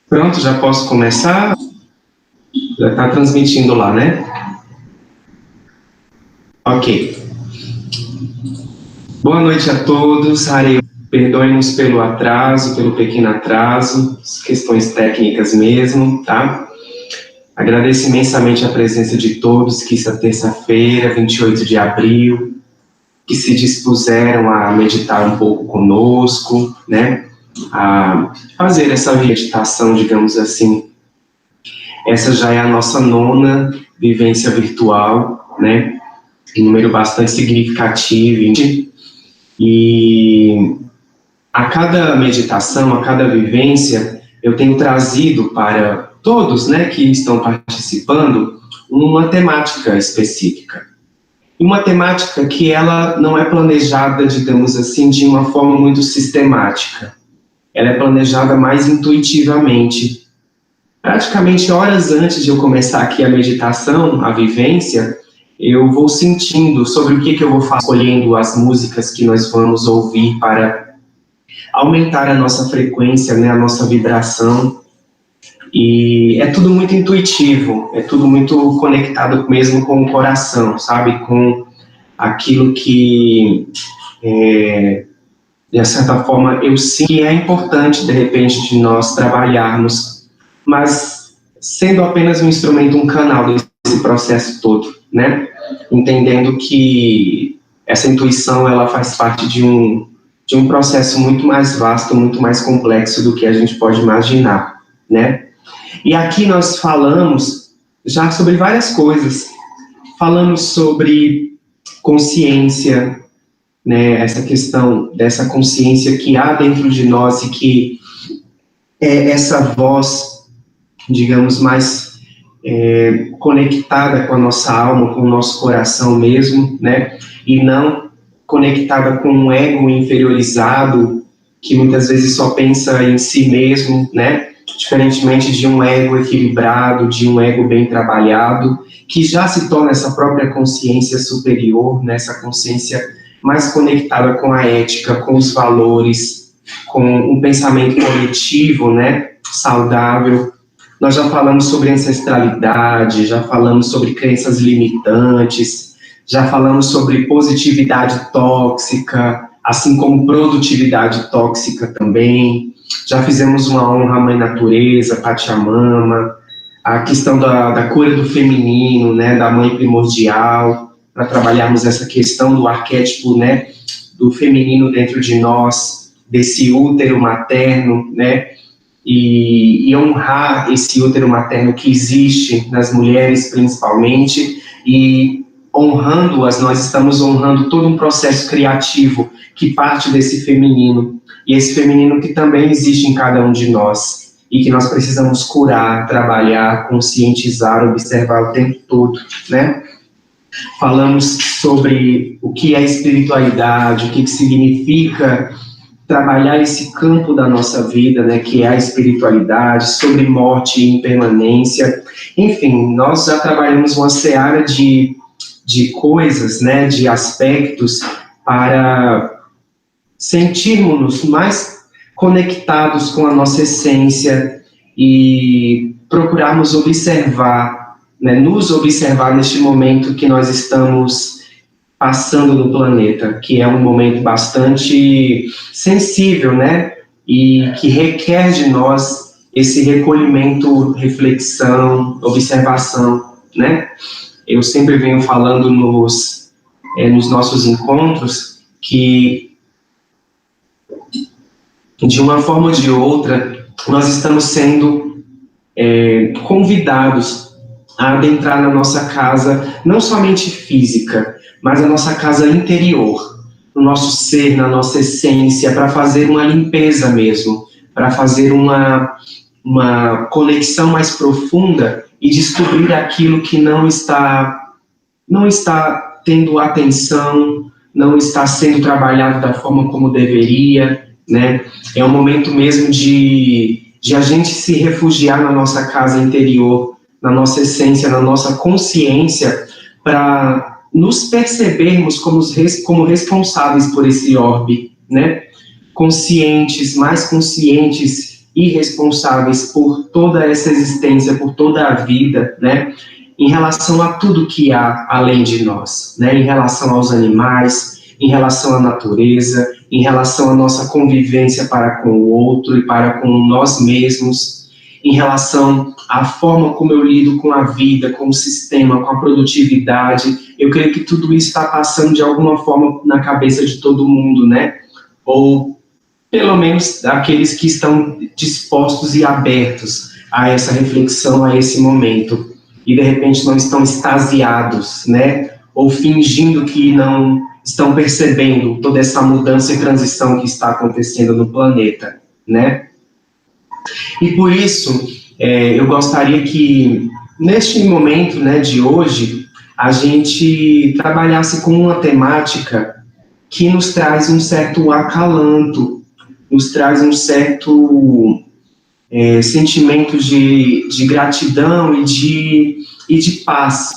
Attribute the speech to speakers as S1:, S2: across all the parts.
S1: Pronto, já posso começar? Já está transmitindo lá, né? Ok. Boa noite a todos. Perdoem-nos pelo atraso, pelo pequeno atraso, questões técnicas mesmo, tá? Agradeço imensamente a presença de todos que essa terça-feira, 28 de abril, que se dispuseram a meditar um pouco conosco, né? A fazer essa meditação, digamos assim. Essa já é a nossa 9ª vivência virtual, né? Um número bastante significativo. E a cada meditação, a cada vivência, eu tenho trazido para todos, né, que estão participando, uma temática específica. E uma temática que ela não é planejada, digamos assim, de uma forma muito sistemática. Ela é planejada mais intuitivamente. Praticamente horas antes de eu começar aqui a meditação, a vivência, eu vou sentindo sobre o que eu vou fazer, escolhendo as músicas que nós vamos ouvir para aumentar a nossa frequência, né, a nossa vibração. E é tudo muito intuitivo, é tudo muito conectado mesmo com o coração, sabe? Com aquilo que, de certa forma, eu sinto que é importante, de repente, de nós trabalharmos, mas sendo apenas um instrumento, um canal desse processo todo, né? Entendendo que essa intuição, ela faz parte de um processo muito mais vasto, muito mais complexo do que a gente pode imaginar, né? E aqui nós falamos já sobre várias coisas. Falamos sobre consciência, né? Essa questão dessa consciência que há dentro de nós e que é essa voz, digamos, mais conectada com a nossa alma, com o nosso coração mesmo, né? E não conectada com um ego inferiorizado que muitas vezes só pensa em si mesmo, né? Diferentemente de um ego equilibrado, de um ego bem trabalhado, que já se torna essa própria consciência superior, né? Essa consciência mais conectada com a ética, com os valores, com um pensamento coletivo, né? Saudável. Nós já falamos sobre ancestralidade, já falamos sobre crenças limitantes, já falamos sobre positividade tóxica, assim como produtividade tóxica também. Já fizemos uma honra à Mãe Natureza, Pachamama, a questão da cura do feminino, né, da Mãe Primordial, para trabalharmos essa questão do arquétipo, né, do feminino dentro de nós, desse útero materno, né, e honrar esse útero materno que existe nas mulheres principalmente, e honrando-as, nós estamos honrando todo um processo criativo que parte desse feminino, e esse feminino que também existe em cada um de nós, e que nós precisamos curar, trabalhar, conscientizar, observar o tempo todo, né? Falamos sobre o que é espiritualidade, o que significa trabalhar esse campo da nossa vida, né, que é a espiritualidade, sobre morte e impermanência. Enfim, nós já trabalhamos uma seara de coisas, né, de aspectos para sentirmos-nos mais conectados com a nossa essência e procurarmos observar, né, nos observar neste momento que nós estamos passando no planeta, que é um momento bastante sensível, né, e que requer de nós esse recolhimento, reflexão, observação, né. Eu sempre venho falando nos nossos encontros que, de uma forma ou de outra, nós estamos sendo convidados a adentrar na nossa casa, não somente física, mas a nossa casa interior, no nosso ser, na nossa essência, para fazer uma limpeza mesmo, para fazer uma conexão mais profunda e descobrir aquilo que não está tendo atenção, não está sendo trabalhado da forma como deveria, né? É um momento mesmo de a gente se refugiar na nossa casa interior, na nossa essência, na nossa consciência, para nos percebermos como responsáveis por esse orbe, né? Conscientes, mais conscientes e responsáveis por toda essa existência, por toda a vida, né? Em relação a tudo que há além de nós, né? Em relação aos animais, em relação à natureza, em relação à nossa convivência para com o outro e para com nós mesmos, em relação à forma como eu lido com a vida, com o sistema, com a produtividade. Eu creio que tudo isso está passando de alguma forma na cabeça de todo mundo, né? Ou pelo menos aqueles que estão dispostos e abertos a essa reflexão, a esse momento, e de repente não estão extasiados, né? Ou fingindo que não estão percebendo toda essa mudança e transição que está acontecendo no planeta, né? E por isso, eu gostaria que, neste momento, né, de hoje, a gente trabalhasse com uma temática que nos traz um certo acalanto, nos traz um certo sentimento de gratidão e de paz,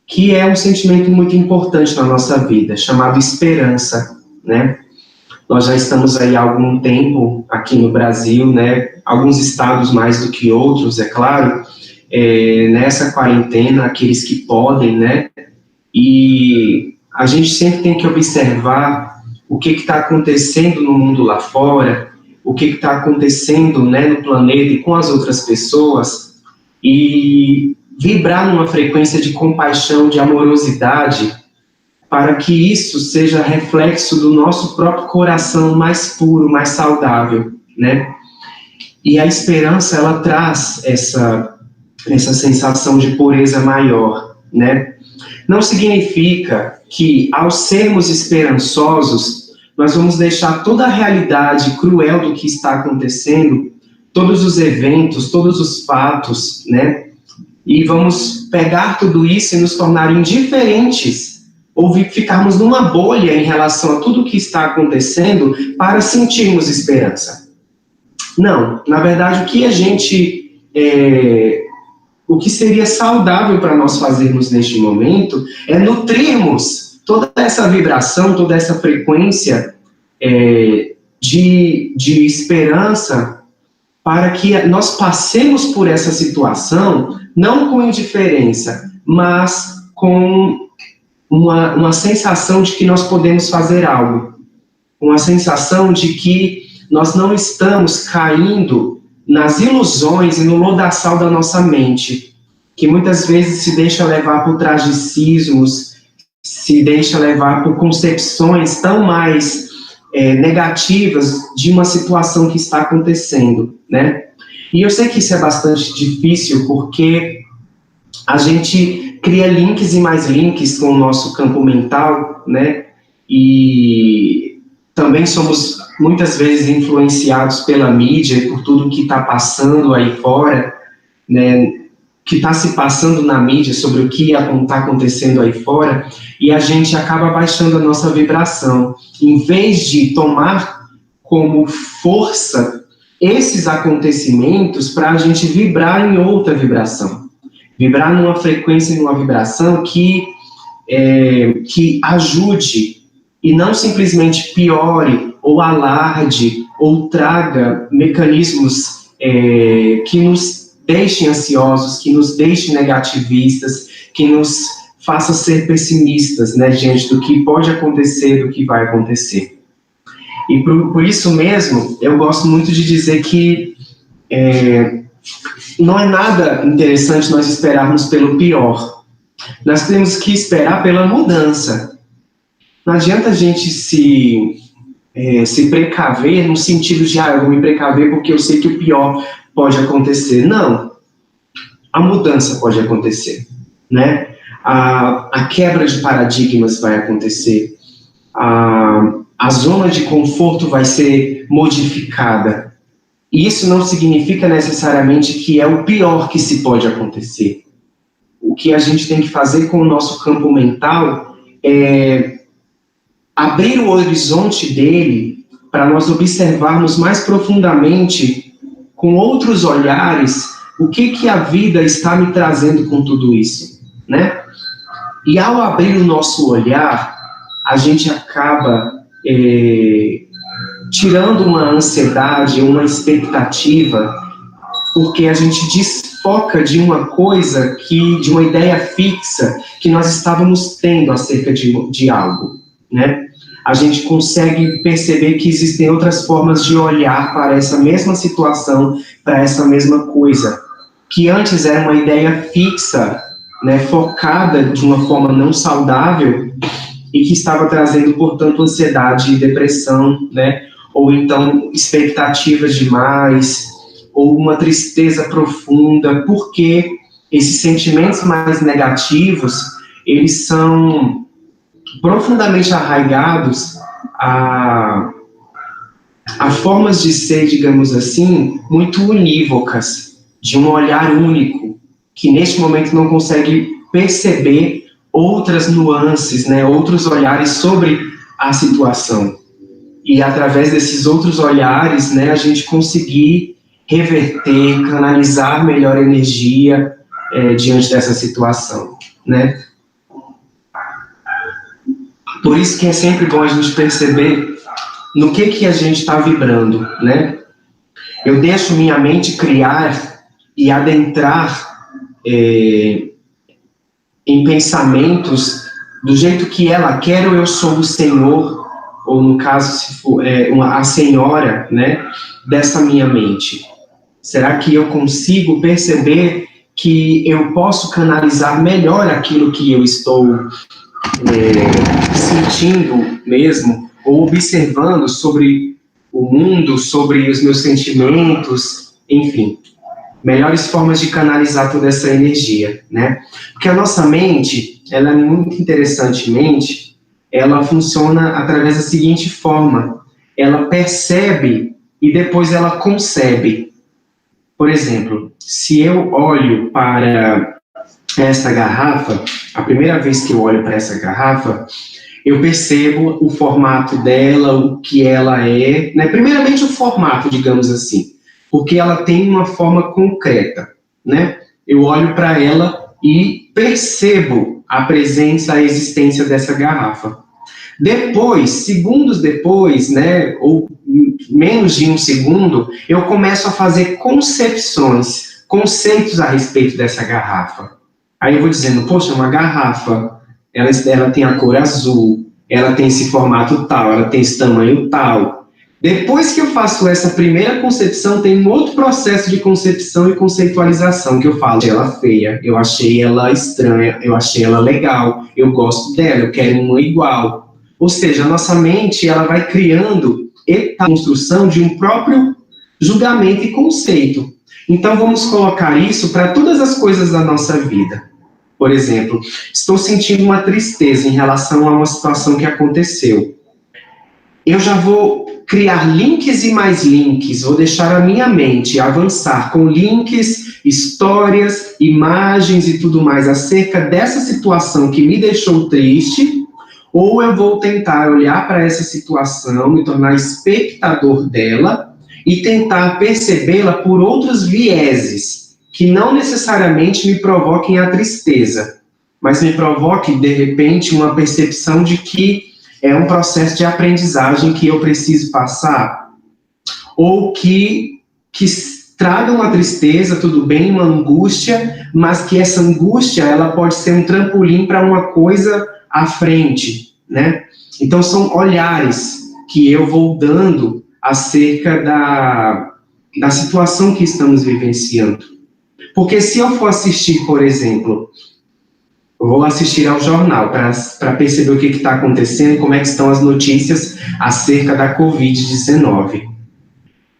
S1: que é um sentimento muito importante na nossa vida, chamado esperança, né? Nós já estamos aí há algum tempo aqui no Brasil, né? Alguns estados mais do que outros, é claro, nessa quarentena, aqueles que podem, né? E a gente sempre tem que observar o que está acontecendo no mundo lá fora, o que está acontecendo, né, no planeta e com as outras pessoas, e vibrar numa frequência de compaixão, de amorosidade, para que isso seja reflexo do nosso próprio coração mais puro, mais saudável, né? E a esperança, ela traz essa sensação de pureza maior, né? Não significa que, ao sermos esperançosos, nós vamos deixar toda a realidade cruel do que está acontecendo, todos os eventos, todos os fatos, né? E vamos pegar tudo isso e nos tornar indiferentes, ou ficarmos numa bolha em relação a tudo o que está acontecendo para sentirmos esperança. Não, na verdade, o que seria saudável para nós fazermos neste momento é nutrirmos toda essa vibração, toda essa frequência de esperança, para que nós passemos por essa situação, não com indiferença, mas com uma sensação de que nós podemos fazer algo, uma sensação de que nós não estamos caindo nas ilusões e no lodaçal da nossa mente, que muitas vezes se deixa levar por tragicismos, se deixa levar por concepções tão mais negativas de uma situação que está acontecendo, né? E eu sei que isso é bastante difícil, porque a gente cria links e mais links com o nosso campo mental, né? E também somos muitas vezes influenciados pela mídia e por tudo que está passando aí fora, né? Que está se passando na mídia sobre o que está acontecendo aí fora, e a gente acaba baixando a nossa vibração. Em vez de tomar como força esses acontecimentos para a gente vibrar em outra vibração. Vibrar numa frequência, numa vibração que ajude e não simplesmente piore ou alarde ou traga mecanismos que nos deixem ansiosos, que nos deixem negativistas, que nos faça ser pessimistas, né, diante do que pode acontecer, do que vai acontecer. E por isso mesmo, eu gosto muito de dizer que não é nada interessante nós esperarmos pelo pior. Nós temos que esperar pela mudança. Não adianta a gente se precaver no sentido de, eu vou me precaver porque eu sei que o pior pode acontecer. Não. A mudança pode acontecer, né? A quebra de paradigmas vai acontecer. A zona de conforto vai ser modificada. E isso não significa necessariamente que é o pior que se pode acontecer. O que a gente tem que fazer com o nosso campo mental é abrir o horizonte dele para nós observarmos mais profundamente, com outros olhares, o que a vida está me trazendo com tudo isso, né? E ao abrir o nosso olhar, a gente acaba tirando uma ansiedade, uma expectativa, porque a gente desfoca de uma coisa, de uma ideia fixa que nós estávamos tendo acerca de algo, né? A gente consegue perceber que existem outras formas de olhar para essa mesma situação, para essa mesma coisa, que antes era uma ideia fixa, né, focada de uma forma não saudável e que estava trazendo, portanto, ansiedade e depressão, né, ou então expectativas demais, ou uma tristeza profunda, porque esses sentimentos mais negativos, eles são profundamente arraigados a formas de ser, digamos assim, muito unívocas, de um olhar único, que neste momento não consegue perceber outras nuances, né, outros olhares sobre a situação. E através desses outros olhares, né, a gente conseguir reverter, canalizar melhor a energia diante dessa situação, né? Por isso que é sempre bom a gente perceber no que a gente está vibrando, né? Eu deixo minha mente criar e adentrar em pensamentos do jeito que ela quer, ou eu sou o Senhor, ou no caso, se for a senhora, né, dessa minha mente. Será que eu consigo perceber que eu posso canalizar melhor aquilo que eu estou sentindo mesmo, ou observando sobre o mundo, sobre os meus sentimentos, enfim, melhores formas de canalizar toda essa energia, né? Porque a nossa mente, ela é muito interessantemente, ela funciona através da seguinte forma: ela percebe e depois ela concebe. Por exemplo, se eu olho para essa garrafa, a primeira vez que eu olho para essa garrafa, eu percebo o formato dela, o que ela é, né? Primeiramente o formato, digamos assim, porque ela tem uma forma concreta, né? Eu olho para ela e percebo a presença, a existência dessa garrafa. Depois, segundos depois, né, ou menos de um segundo, eu começo a fazer conceitos a respeito dessa garrafa. Aí eu vou dizendo, poxa, uma garrafa, ela tem a cor azul, ela tem esse formato tal, ela tem esse tamanho tal. Depois que eu faço essa primeira concepção, tem um outro processo de concepção e conceitualização, que eu falo, eu achei ela feia, eu achei ela estranha, eu achei ela legal, eu gosto dela, eu quero uma igual. Ou seja, a nossa mente, ela vai criando a construção de um próprio julgamento e conceito. Então, vamos colocar isso para todas as coisas da nossa vida. Por exemplo, estou sentindo uma tristeza em relação a uma situação que aconteceu. Eu já vou criar links e mais links, vou deixar a minha mente avançar com links, histórias, imagens e tudo mais acerca dessa situação que me deixou triste, ou eu vou tentar olhar para essa situação, me tornar espectador dela e tentar percebê-la por outros vieses, que não necessariamente me provoquem a tristeza, mas me provoquem, de repente, uma percepção de que é um processo de aprendizagem que eu preciso passar, ou que traga uma tristeza, tudo bem, uma angústia, mas que essa angústia ela pode ser um trampolim para uma coisa à frente, né? Então são olhares que eu vou dando acerca da situação que estamos vivenciando. Porque se eu for assistir, por exemplo, eu vou assistir ao jornal para perceber o que está acontecendo, como é que estão as notícias acerca da Covid-19.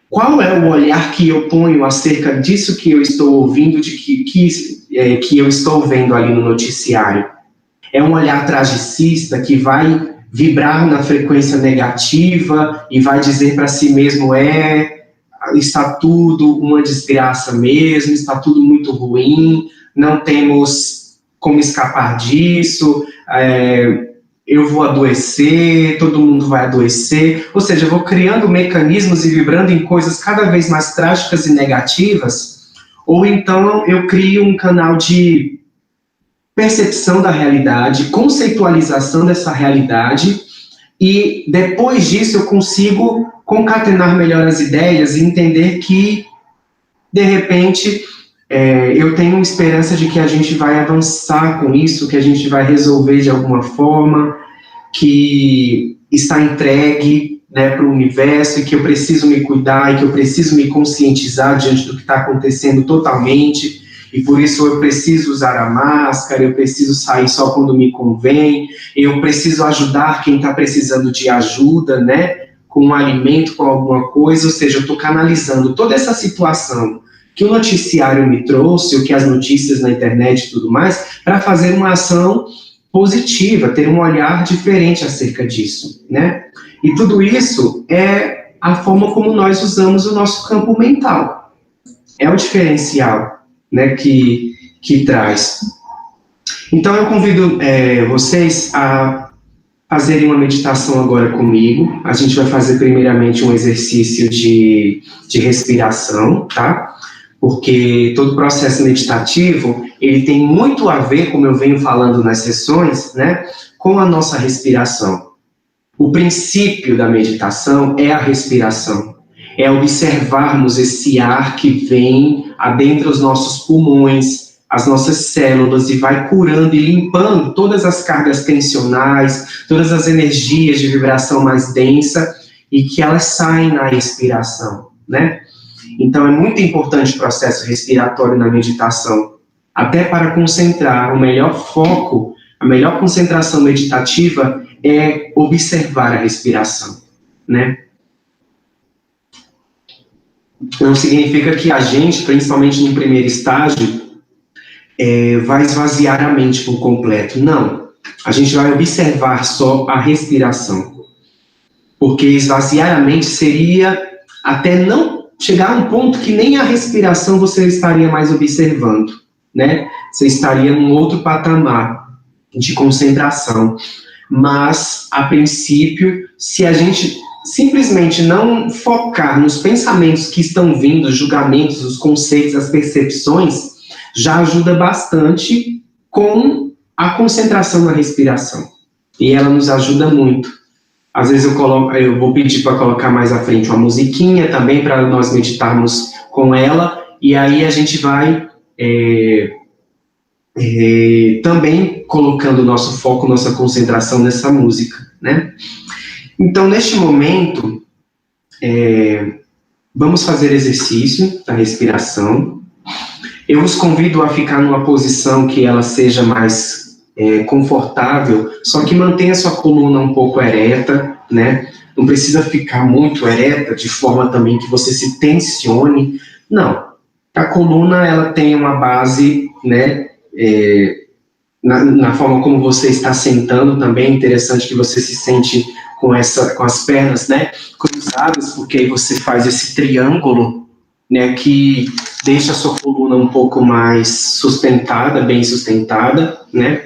S1: Qual é o olhar que eu ponho acerca disso que eu estou ouvindo, de que eu estou vendo ali no noticiário? É um olhar tragicista que vai vibrar na frequência negativa e vai dizer para si mesmo, está tudo uma desgraça mesmo, está tudo muito ruim, não temos como escapar disso, eu vou adoecer, todo mundo vai adoecer, ou seja, eu vou criando mecanismos e vibrando em coisas cada vez mais trágicas e negativas, ou então eu crio um canal de percepção da realidade, conceitualização dessa realidade, E depois disso eu consigo concatenar melhor as ideias e entender que, de repente, eu tenho esperança de que a gente vai avançar com isso, que a gente vai resolver de alguma forma, que está entregue, né, para o universo, e que eu preciso me cuidar, e que eu preciso me conscientizar diante do que está acontecendo totalmente, e por isso eu preciso usar a máscara, eu preciso sair só quando me convém, eu preciso ajudar quem está precisando de ajuda, né, com um alimento, com alguma coisa, ou seja, eu estou canalizando toda essa situação que o noticiário me trouxe, o que as notícias na internet e tudo mais, para fazer uma ação positiva, ter um olhar diferente acerca disso, né? E tudo isso é a forma como nós usamos o nosso campo mental. É o diferencial, né, que traz. Então eu convido vocês a fazerem uma meditação agora comigo. A gente vai fazer primeiramente um exercício de respiração, tá? Porque todo processo meditativo, ele tem muito a ver, como eu venho falando nas sessões, né, com a nossa respiração. O princípio da meditação é a respiração, é observarmos esse ar que vem adentra os nossos pulmões, as nossas células, e vai curando e limpando todas as cargas tensionais, todas as energias de vibração mais densa, e que elas saem na respiração, né? Então, é muito importante o processo respiratório na meditação, até para concentrar. O melhor foco, a melhor concentração meditativa é observar a respiração, né? Não significa que a gente, principalmente no primeiro estágio, vai esvaziar a mente por completo. Não. A gente vai observar só a respiração. Porque esvaziar a mente seria até não chegar a um ponto que nem a respiração você estaria mais observando, né? Você estaria num outro patamar de concentração. Mas, a princípio, se a gente simplesmente não focar nos pensamentos que estão vindo, os julgamentos, os conceitos, as percepções, já ajuda bastante com a concentração na respiração. E ela nos ajuda muito. Às vezes eu vou pedir para colocar mais à frente uma musiquinha também, para nós meditarmos com ela, e aí a gente vai também colocando o nosso foco, nossa concentração nessa música, né? Então, neste momento, vamos fazer exercício da respiração. Eu os convido a ficar numa posição que ela seja mais confortável, só que mantenha sua coluna um pouco ereta, né? Não precisa ficar muito ereta, de forma também que você se tensione. Não. A coluna, ela tem uma base, né? Na forma como você está sentando também, é interessante que você se sente com as pernas, né, cruzadas, porque aí você faz esse triângulo, né, que deixa a sua coluna um pouco mais sustentada, bem sustentada, né,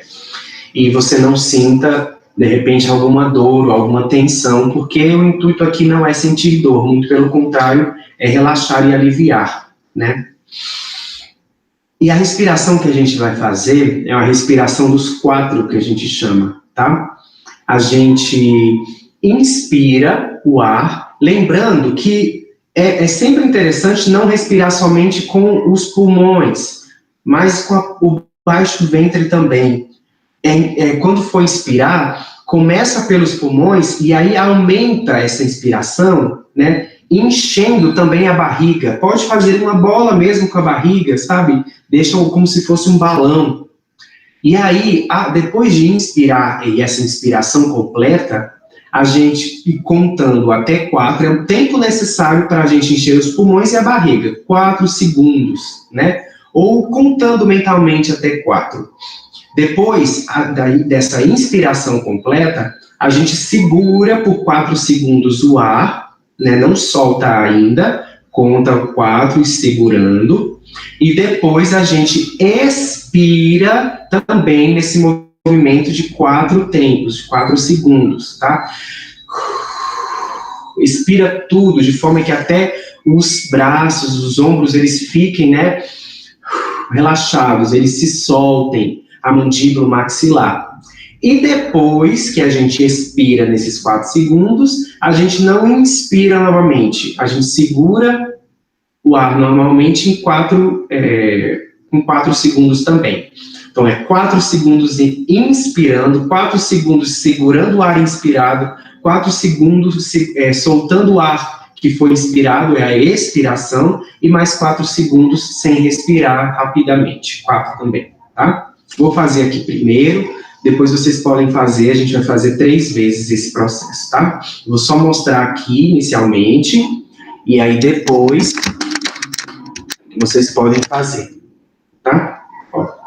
S1: e você não sinta, de repente, alguma dor ou alguma tensão, porque o intuito aqui não é sentir dor, muito pelo contrário, é relaxar e aliviar, né. E a respiração que a gente vai fazer é uma respiração dos 4 que a gente chama, tá? A gente inspira o ar, lembrando que é sempre interessante não respirar somente com os pulmões, mas com o baixo ventre também. Quando for inspirar, começa pelos pulmões e aí aumenta essa inspiração, né? Enchendo também a barriga. Pode fazer uma bola mesmo com a barriga, sabe? Deixa como se fosse um balão. E aí, depois de inspirar, e essa inspiração completa, a gente ir contando até 4, é o tempo necessário para a gente encher os pulmões e a barriga. 4 segundos, né? Ou contando mentalmente até 4. Depois dessa inspiração completa, a gente segura por 4 segundos o ar, né, não solta ainda, conta 4 e segurando, e depois a gente expira também nesse movimento de 4 tempos, de 4 segundos, tá? Expira tudo, de forma que até os braços, os ombros, eles fiquem, né, relaxados, eles se soltem, a mandíbula, o maxilar. E depois que a gente expira nesses 4 segundos, a gente não inspira novamente. A gente segura o ar normalmente em 4 segundos também. Então, é 4 segundos inspirando, 4 segundos segurando o ar inspirado, 4 segundos soltando o ar que foi inspirado, é a expiração, e mais 4 segundos sem respirar rapidamente. 4 também, tá? Vou fazer aqui primeiro, depois vocês podem fazer, a gente vai fazer 3 vezes esse processo, tá? Vou só mostrar aqui inicialmente, e aí depois vocês podem fazer, tá? Ó.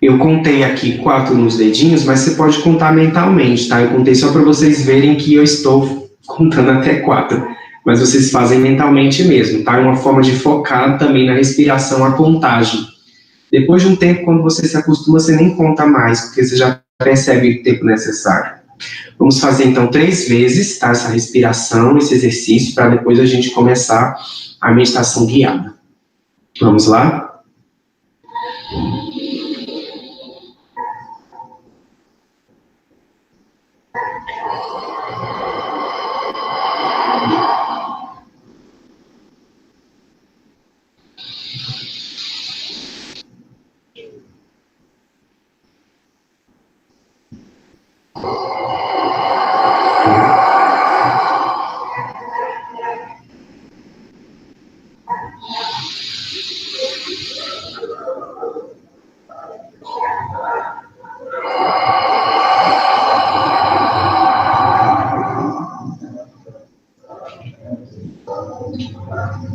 S1: Eu contei aqui 4 nos dedinhos, mas você pode contar mentalmente, tá? Eu contei só para vocês verem que eu estou contando até 4, mas vocês fazem mentalmente mesmo, tá? É uma forma de focar também na respiração, a contagem. Depois de um tempo, quando você se acostuma, você nem conta mais, porque você já percebe o tempo necessário. Vamos fazer, então, 3 vezes, tá? Essa respiração, esse exercício, para depois a gente começar a meditação guiada. Vamos lá?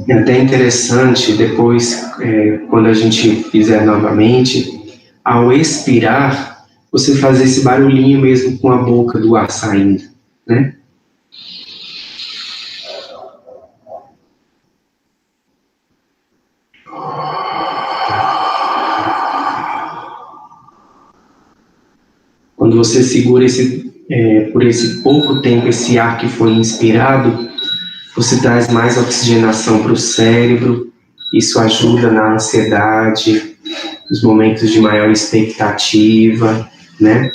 S1: É até interessante, depois, quando a gente fizer novamente, ao expirar, você fazer esse barulhinho mesmo com a boca do ar saindo, né? Quando você segura por esse pouco tempo esse ar que foi inspirado, você traz mais oxigenação para o cérebro, isso ajuda na ansiedade, nos momentos de maior expectativa, né?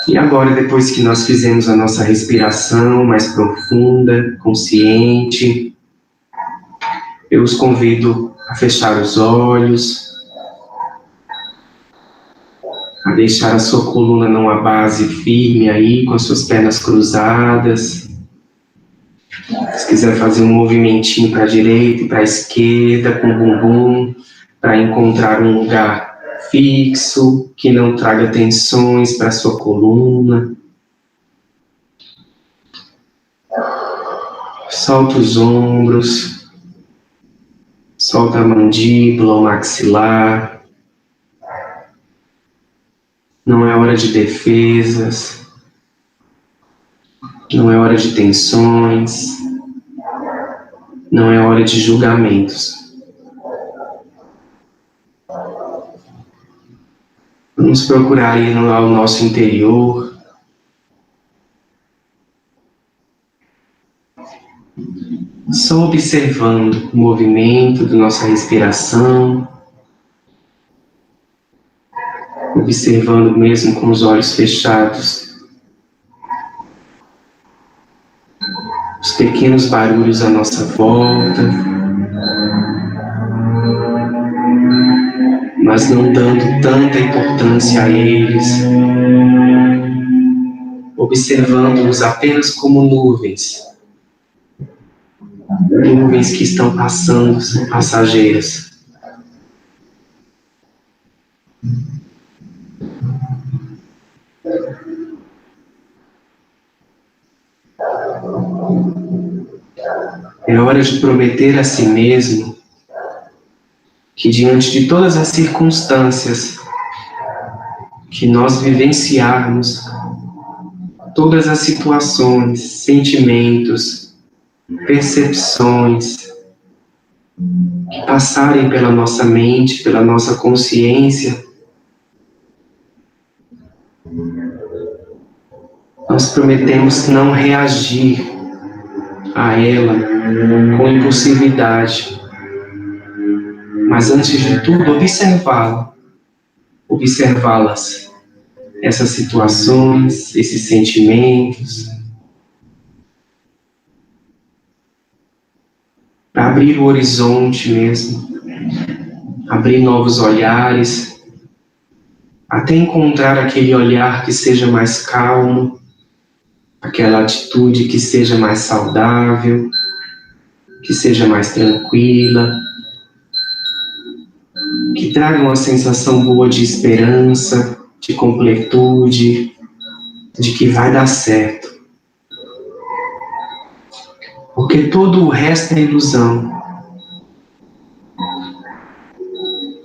S1: E agora, depois que nós fizemos a nossa respiração mais profunda, consciente, eu os convido a fechar os olhos, a deixar a sua coluna numa base firme aí, com as suas pernas cruzadas. Se quiser fazer um movimentinho para a direita e para a esquerda, com o bumbum, para encontrar um lugar fixo, que não traga tensões para a sua coluna. Solta os ombros, solta a mandíbula, o maxilar. Não é hora de defesas, não é hora de tensões, não é hora de julgamentos. Vamos procurar ir ao nosso interior, só observando o movimento da nossa respiração, observando mesmo com os olhos fechados os pequenos barulhos à nossa volta, mas não dando tanta importância a eles, observando-os apenas como nuvens que estão passando, são passageiras. É hora de prometer a si mesmo que, diante de todas as circunstâncias que nós vivenciarmos, todas as situações, sentimentos, percepções que passarem pela nossa mente, pela nossa consciência, nós prometemos não reagir a ela com impulsividade, mas antes de tudo observá-las, essas situações, esses sentimentos, para abrir o horizonte mesmo, abrir novos olhares, até encontrar aquele olhar que seja mais calmo, aquela atitude que seja mais saudável, que seja mais tranquila, que traga uma sensação boa de esperança, de completude, de que vai dar certo. Porque todo o resto é ilusão.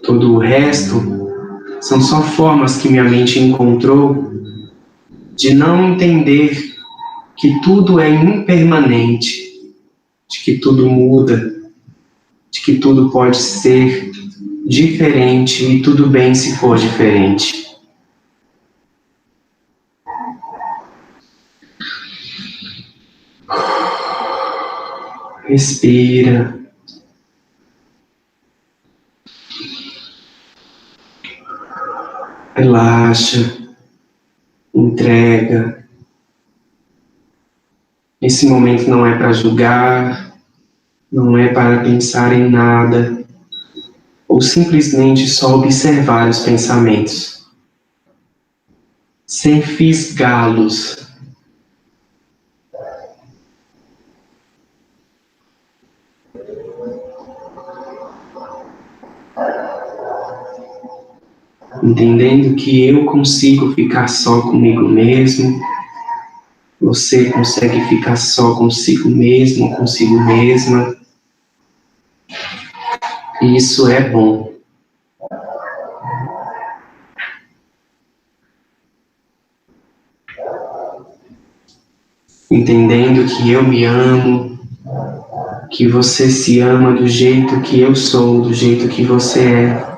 S1: Todo o resto são só formas que minha mente encontrou de não entender que tudo é impermanente, de que tudo muda, de que tudo pode ser diferente e tudo bem se for diferente. Respira. Relaxa. Entrega. Esse momento não é para julgar, não é para pensar em nada, ou simplesmente só observar os pensamentos, sem fisgá-los. Entendendo que eu consigo ficar só comigo mesmo, você consegue ficar só consigo mesmo, consigo mesma. E isso é bom. Entendendo que eu me amo, que você se ama do jeito que eu sou, do jeito que você é.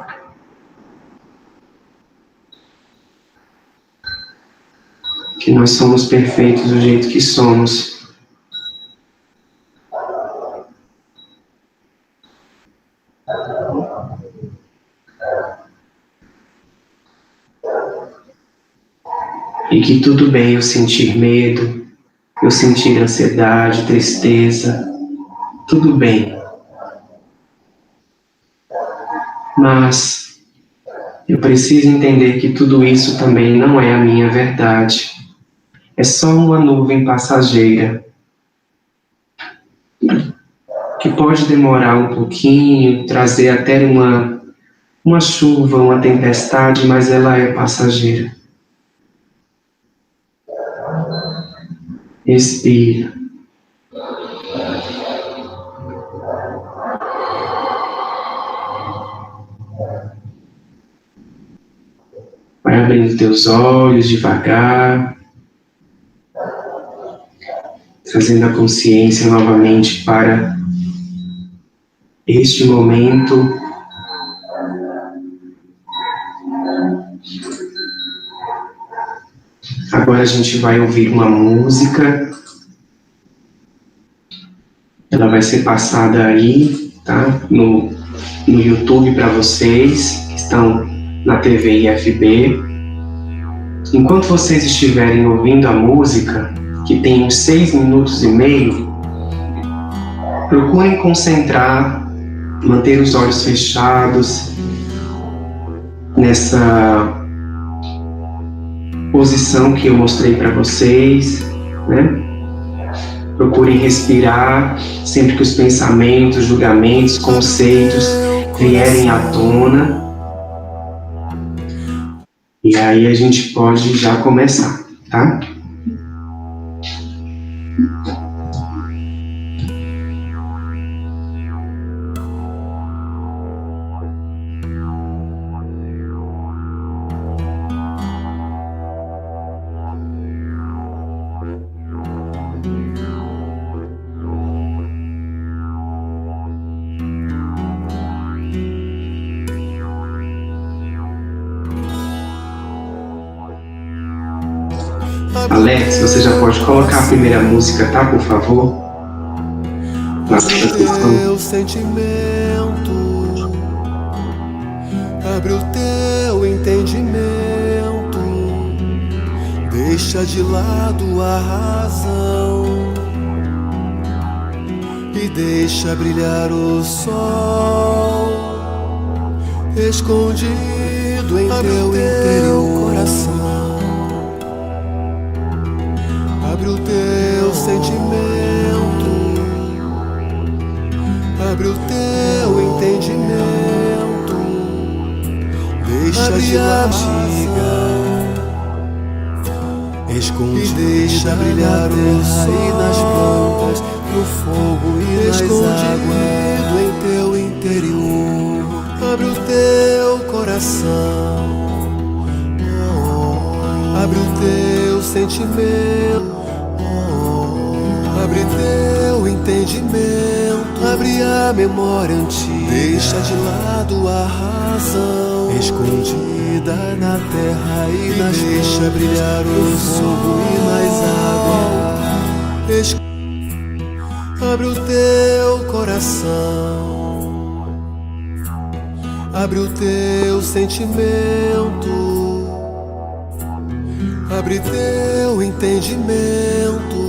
S1: Que nós somos perfeitos do jeito que somos. E que tudo bem eu sentir medo, eu sentir ansiedade, tristeza, tudo bem. Mas eu preciso entender que tudo isso também não é a minha verdade. É só uma nuvem passageira, que pode demorar um pouquinho, trazer até uma chuva, uma tempestade, mas ela é passageira. Respira. Vai abrindo teus olhos devagar, trazendo a consciência novamente para este momento. Agora a gente vai ouvir uma música. Ela vai ser passada aí, tá? No YouTube para vocês que estão na TV IFB. Enquanto vocês estiverem ouvindo a música, que tem uns 6 minutos e meio, procurem concentrar, manter os olhos fechados nessa posição que eu mostrei para vocês, né? Procurem respirar sempre que os pensamentos, julgamentos, conceitos vierem à tona. E aí a gente pode já começar, tá? Alex, você já pode colocar a primeira música, tá, por favor? Na transmissão.
S2: Teu sentimento, abre o teu entendimento, deixa de lado a razão e deixa brilhar o sol escondido em teu interior coração. Abre o teu sentimento, abre o teu entendimento, deixa de latiga, esconde e deixa brilhar o sol nas plantas, no fogo e nas águas, em teu interior. Abre o teu coração, abre o teu sentimento, abre teu entendimento, abre a memória antiga, deixa de lado a razão escondida na terra e nas deixa brilhar o fogo e nas águas. Abre o teu coração, abre o teu sentimento, abre teu entendimento,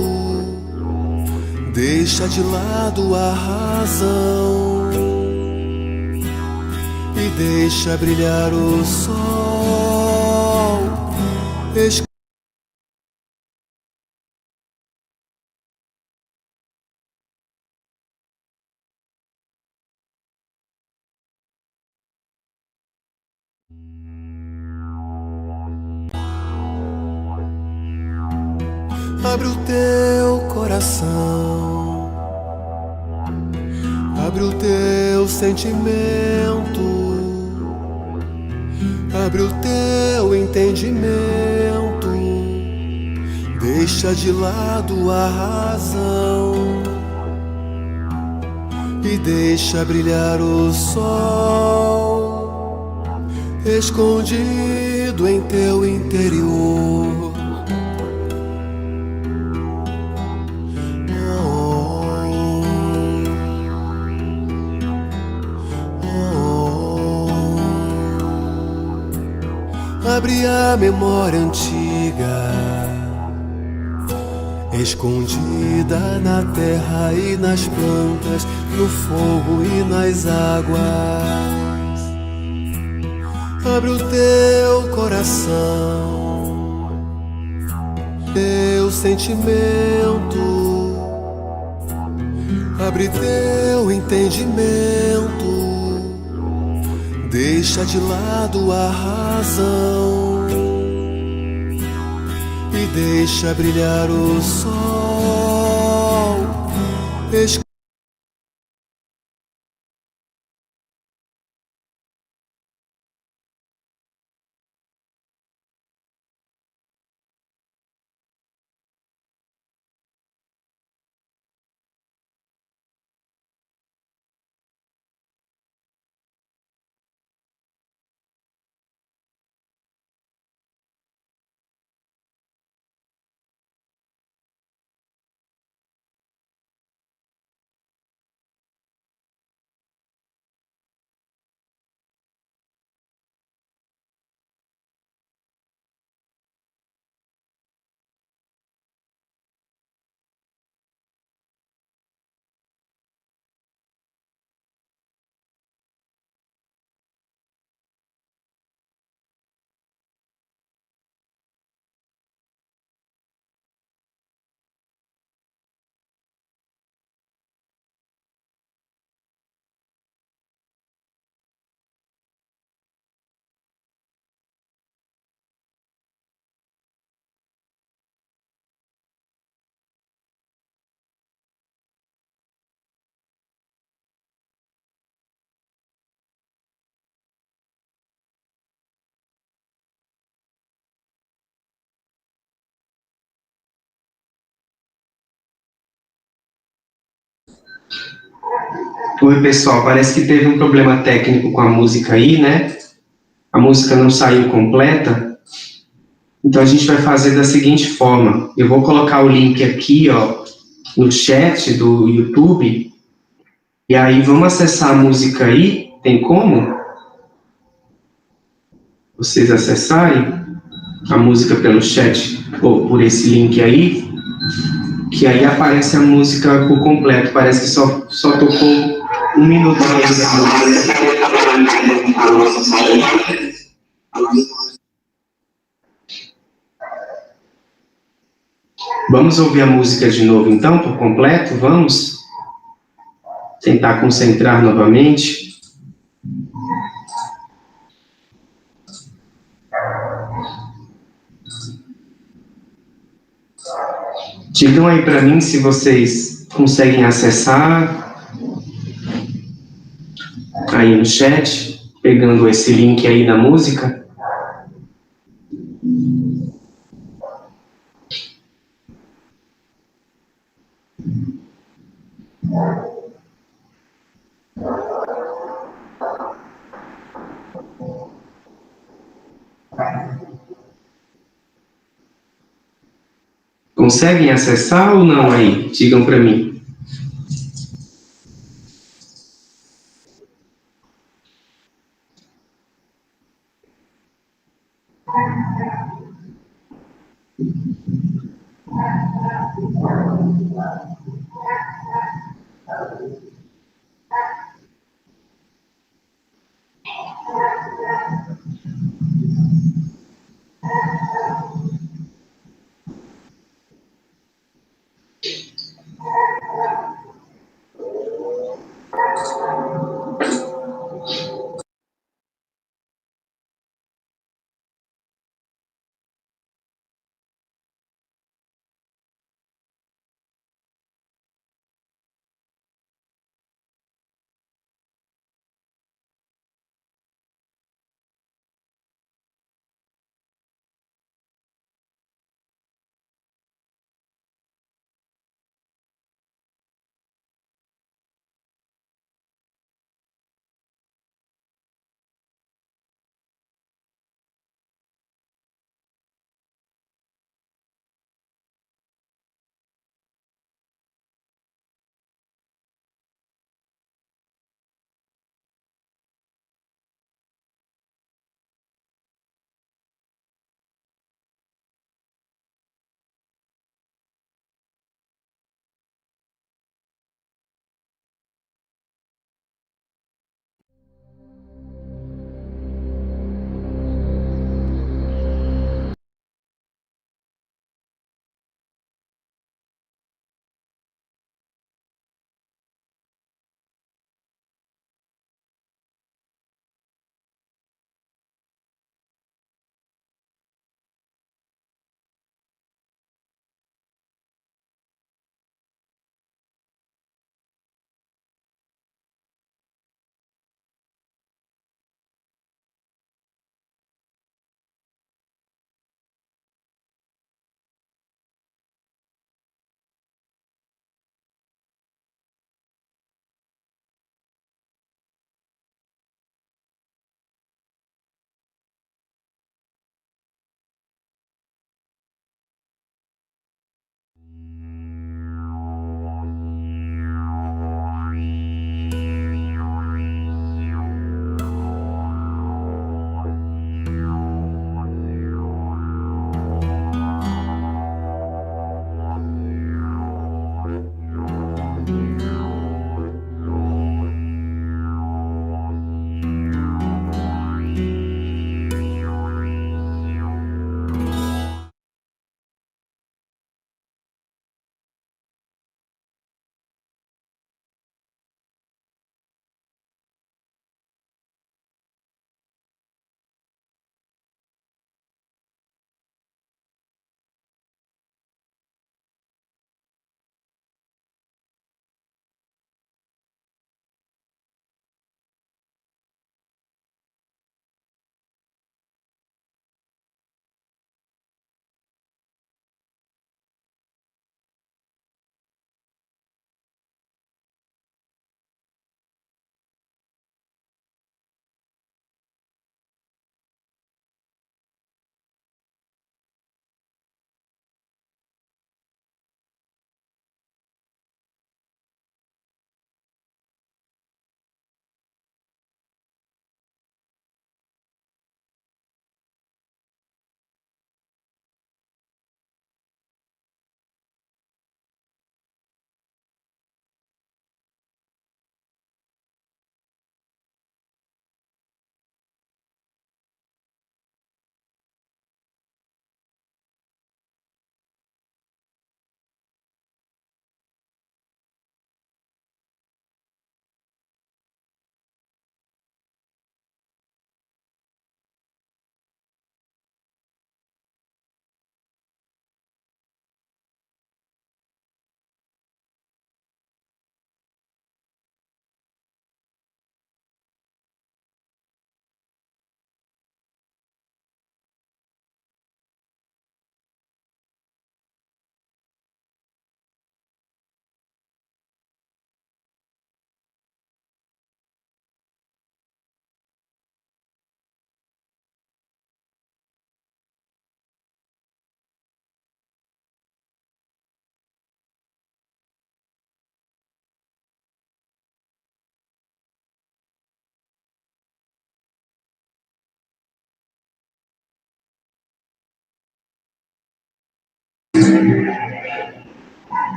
S2: deixa de lado a razão e deixa brilhar o sol. Abre o teu coração, abre o teu sentimento, abre o teu entendimento, deixa de lado a razão e deixa brilhar o sol escondido em teu interior. Abre a memória antiga, escondida na terra e nas plantas, no fogo e nas águas. Abre o teu coração, teu sentimento, abre teu entendimento, deixa de lado a razão e deixa brilhar o sol.
S1: Oi, pessoal, parece que teve um problema técnico com a música aí, né? A música não saiu completa. Então a gente vai fazer da seguinte forma: eu vou colocar o link aqui, ó, no chat do YouTube, e aí vamos acessar a música aí. Tem como vocês acessarem a música pelo chat ou por esse link aí? Que aí aparece a música por completo. Parece que só tocou 1 minuto da música. Vamos ouvir a música de novo, então, por completo? Vamos tentar concentrar novamente. Digam aí para mim se vocês conseguem acessar aí no chat, pegando esse link aí da música. Conseguem acessar ou não aí? Digam para mim.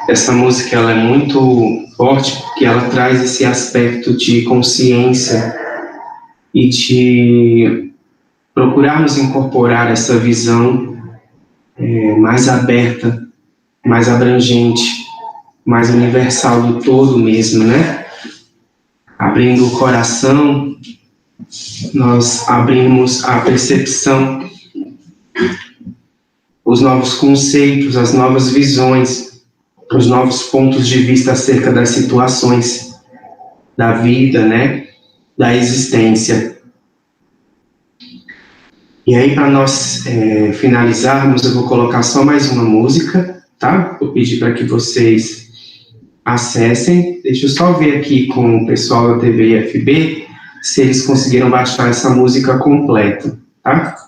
S1: Essa música ela é muito forte porque ela traz esse aspecto de consciência e de procurarmos incorporar essa visão mais aberta, mais abrangente, mais universal do todo mesmo, né? Abrindo o coração, nós abrimos a percepção, os novos conceitos, as novas visões, os novos pontos de vista acerca das situações da vida, né? Da existência. E aí, para nós finalizarmos, eu vou colocar só mais uma música, tá? Vou pedir para que vocês acessem. Deixa eu só ver aqui com o pessoal da TV IFB se eles conseguiram baixar essa música completa, tá?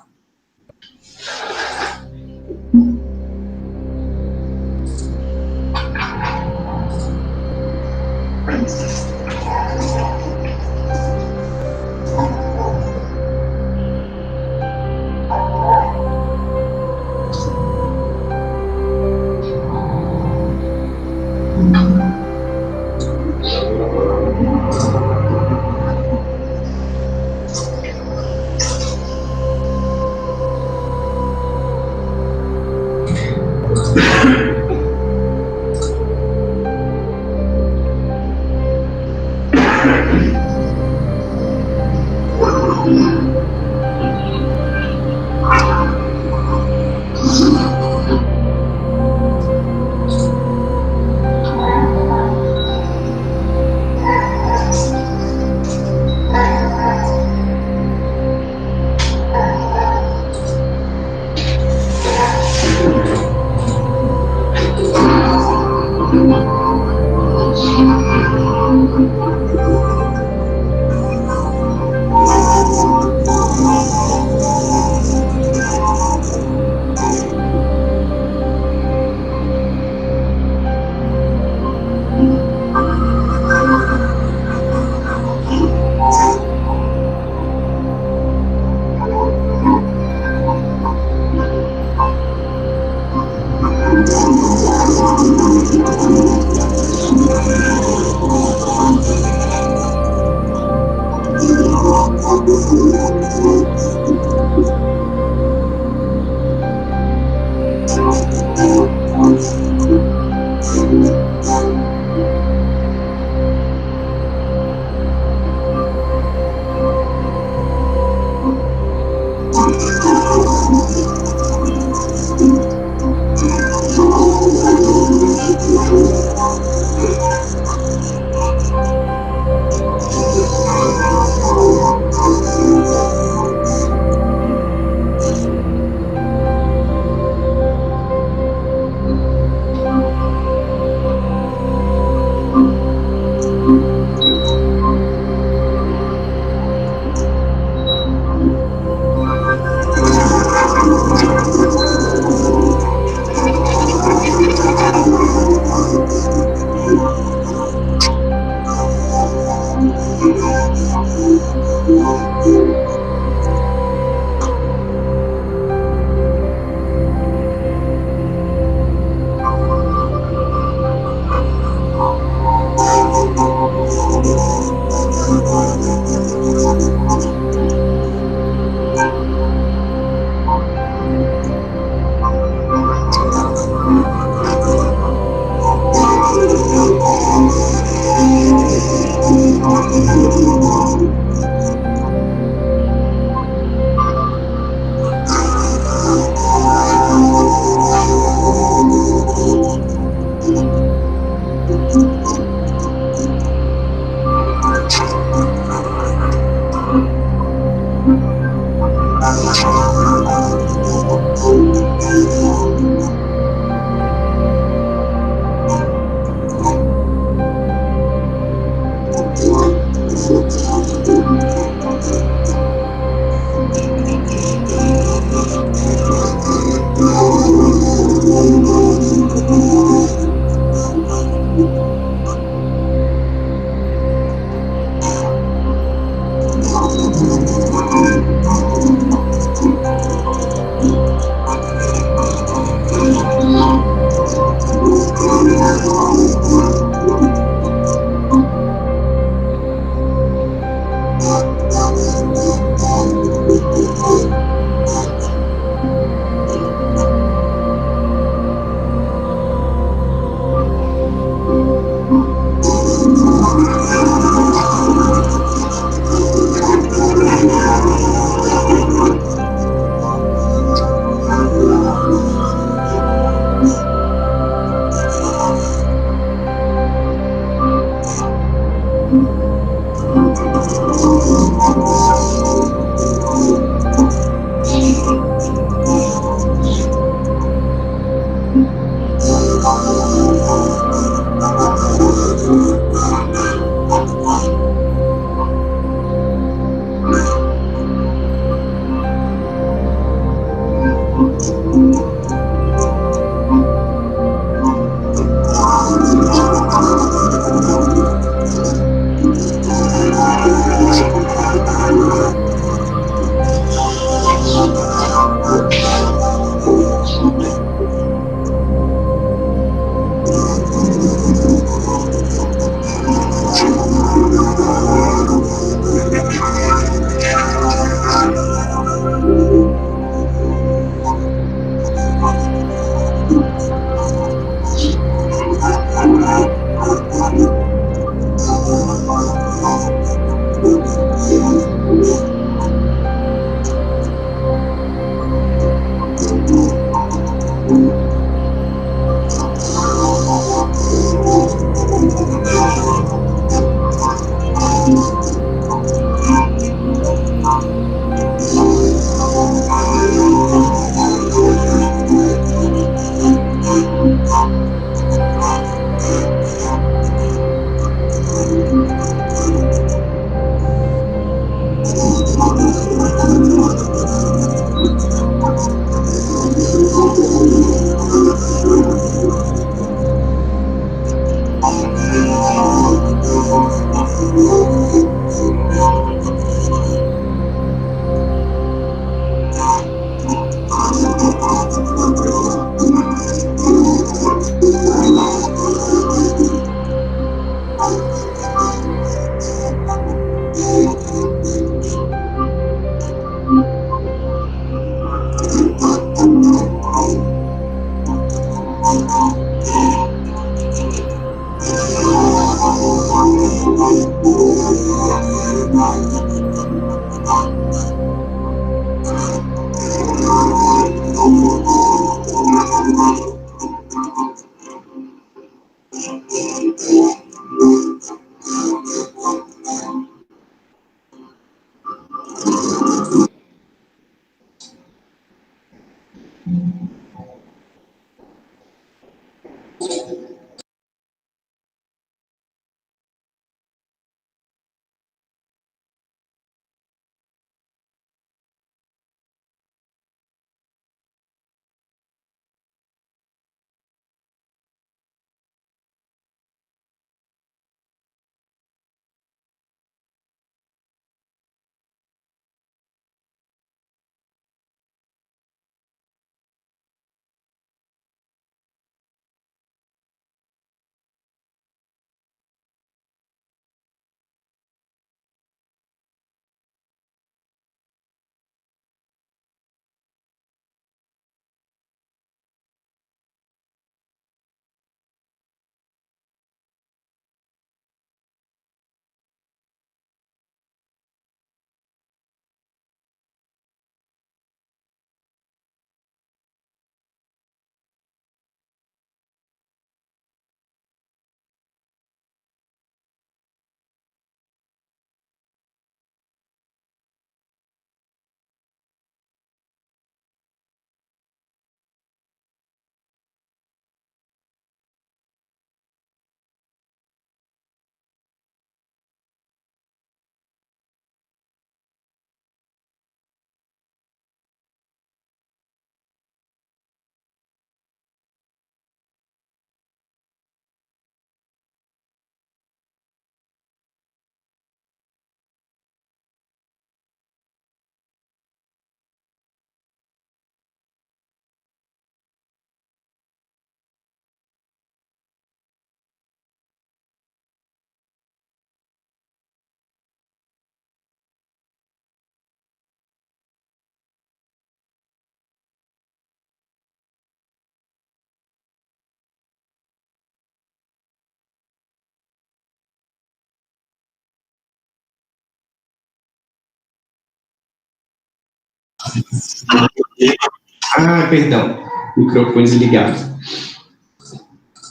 S1: Ah, perdão, microfone desligado.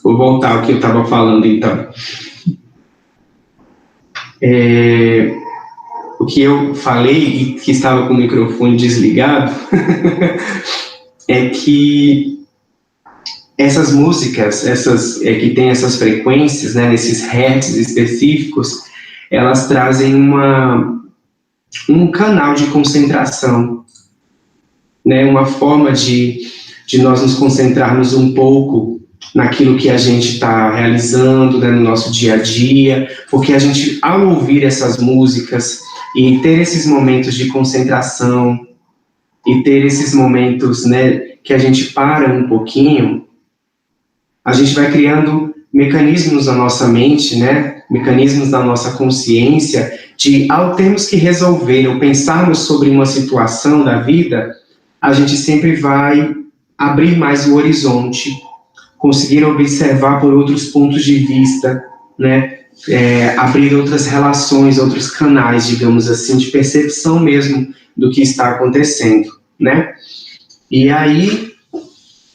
S1: Vou voltar ao que eu estava falando, então. O que eu falei e que estava com o microfone desligado é que essas músicas, que tem essas frequências, né, nesses hertz específicos, elas trazem um canal de concentração, né, uma forma de nós nos concentrarmos um pouco naquilo que a gente está realizando, né, no nosso dia a dia, porque a gente, ao ouvir essas músicas e ter esses momentos de concentração e ter esses momentos, né, que a gente para um pouquinho, a gente vai criando mecanismos na nossa mente, né, mecanismos da nossa consciência, de, ao termos que resolver ou pensarmos sobre uma situação da vida, a gente sempre vai abrir mais o horizonte, conseguir observar por outros pontos de vista, né? Abrir outras relações, outros canais, digamos assim, de percepção mesmo do que está acontecendo, né? E aí,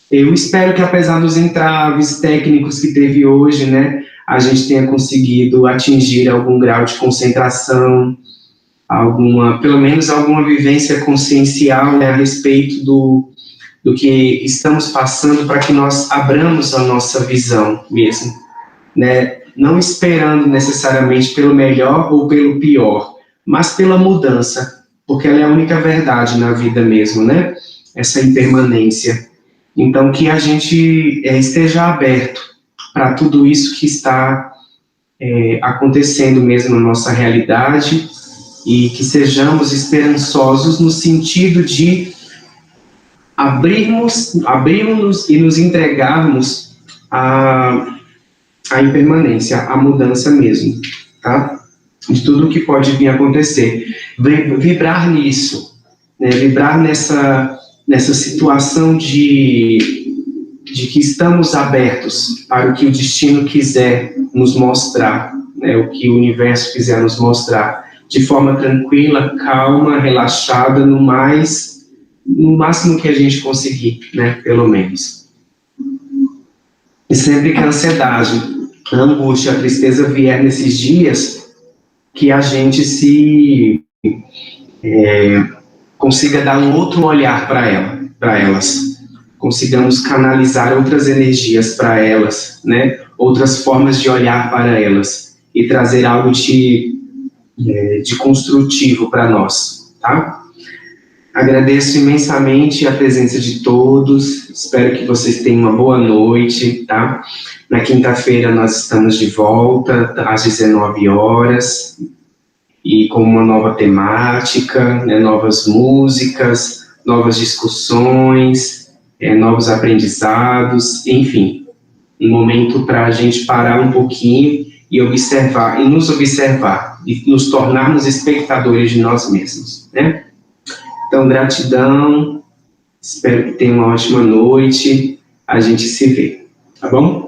S1: eu espero que, apesar dos entraves técnicos que teve hoje, né, a gente tenha conseguido atingir algum grau de concentração, pelo menos alguma vivência consciencial, né, a respeito do que estamos passando, para que nós abramos a nossa visão mesmo, né? Não esperando necessariamente pelo melhor ou pelo pior, mas pela mudança, porque ela é a única verdade na vida mesmo, né? Essa impermanência. Então, que a gente esteja aberto para tudo isso que está acontecendo mesmo na nossa realidade, e que sejamos esperançosos no sentido de abrirmos e nos entregarmos à impermanência, à mudança mesmo, tá? De tudo que pode vir a acontecer. Vibrar nisso, né? Vibrar nessa situação de que estamos abertos para o que o destino quiser nos mostrar, né? O que o universo quiser nos mostrar, de forma tranquila, calma, relaxada, no máximo que a gente conseguir, né? Pelo menos. E sempre que a ansiedade, a angústia, a tristeza vier nesses dias, que a gente consiga dar um outro olhar para elas, consigamos canalizar outras energias para elas, né? Outras formas de olhar para elas e trazer algo de construtivo para nós, tá? Agradeço imensamente a presença de todos, espero que vocês tenham uma boa noite, tá? Na quinta-feira nós estamos de volta, às 19 horas, e com uma nova temática, né? Novas músicas, novas discussões, novos aprendizados, enfim, um momento para a gente parar um pouquinho e observar, e nos tornarmos espectadores de nós mesmos, né? Então, gratidão, espero que tenham uma ótima noite, a gente se vê, tá bom?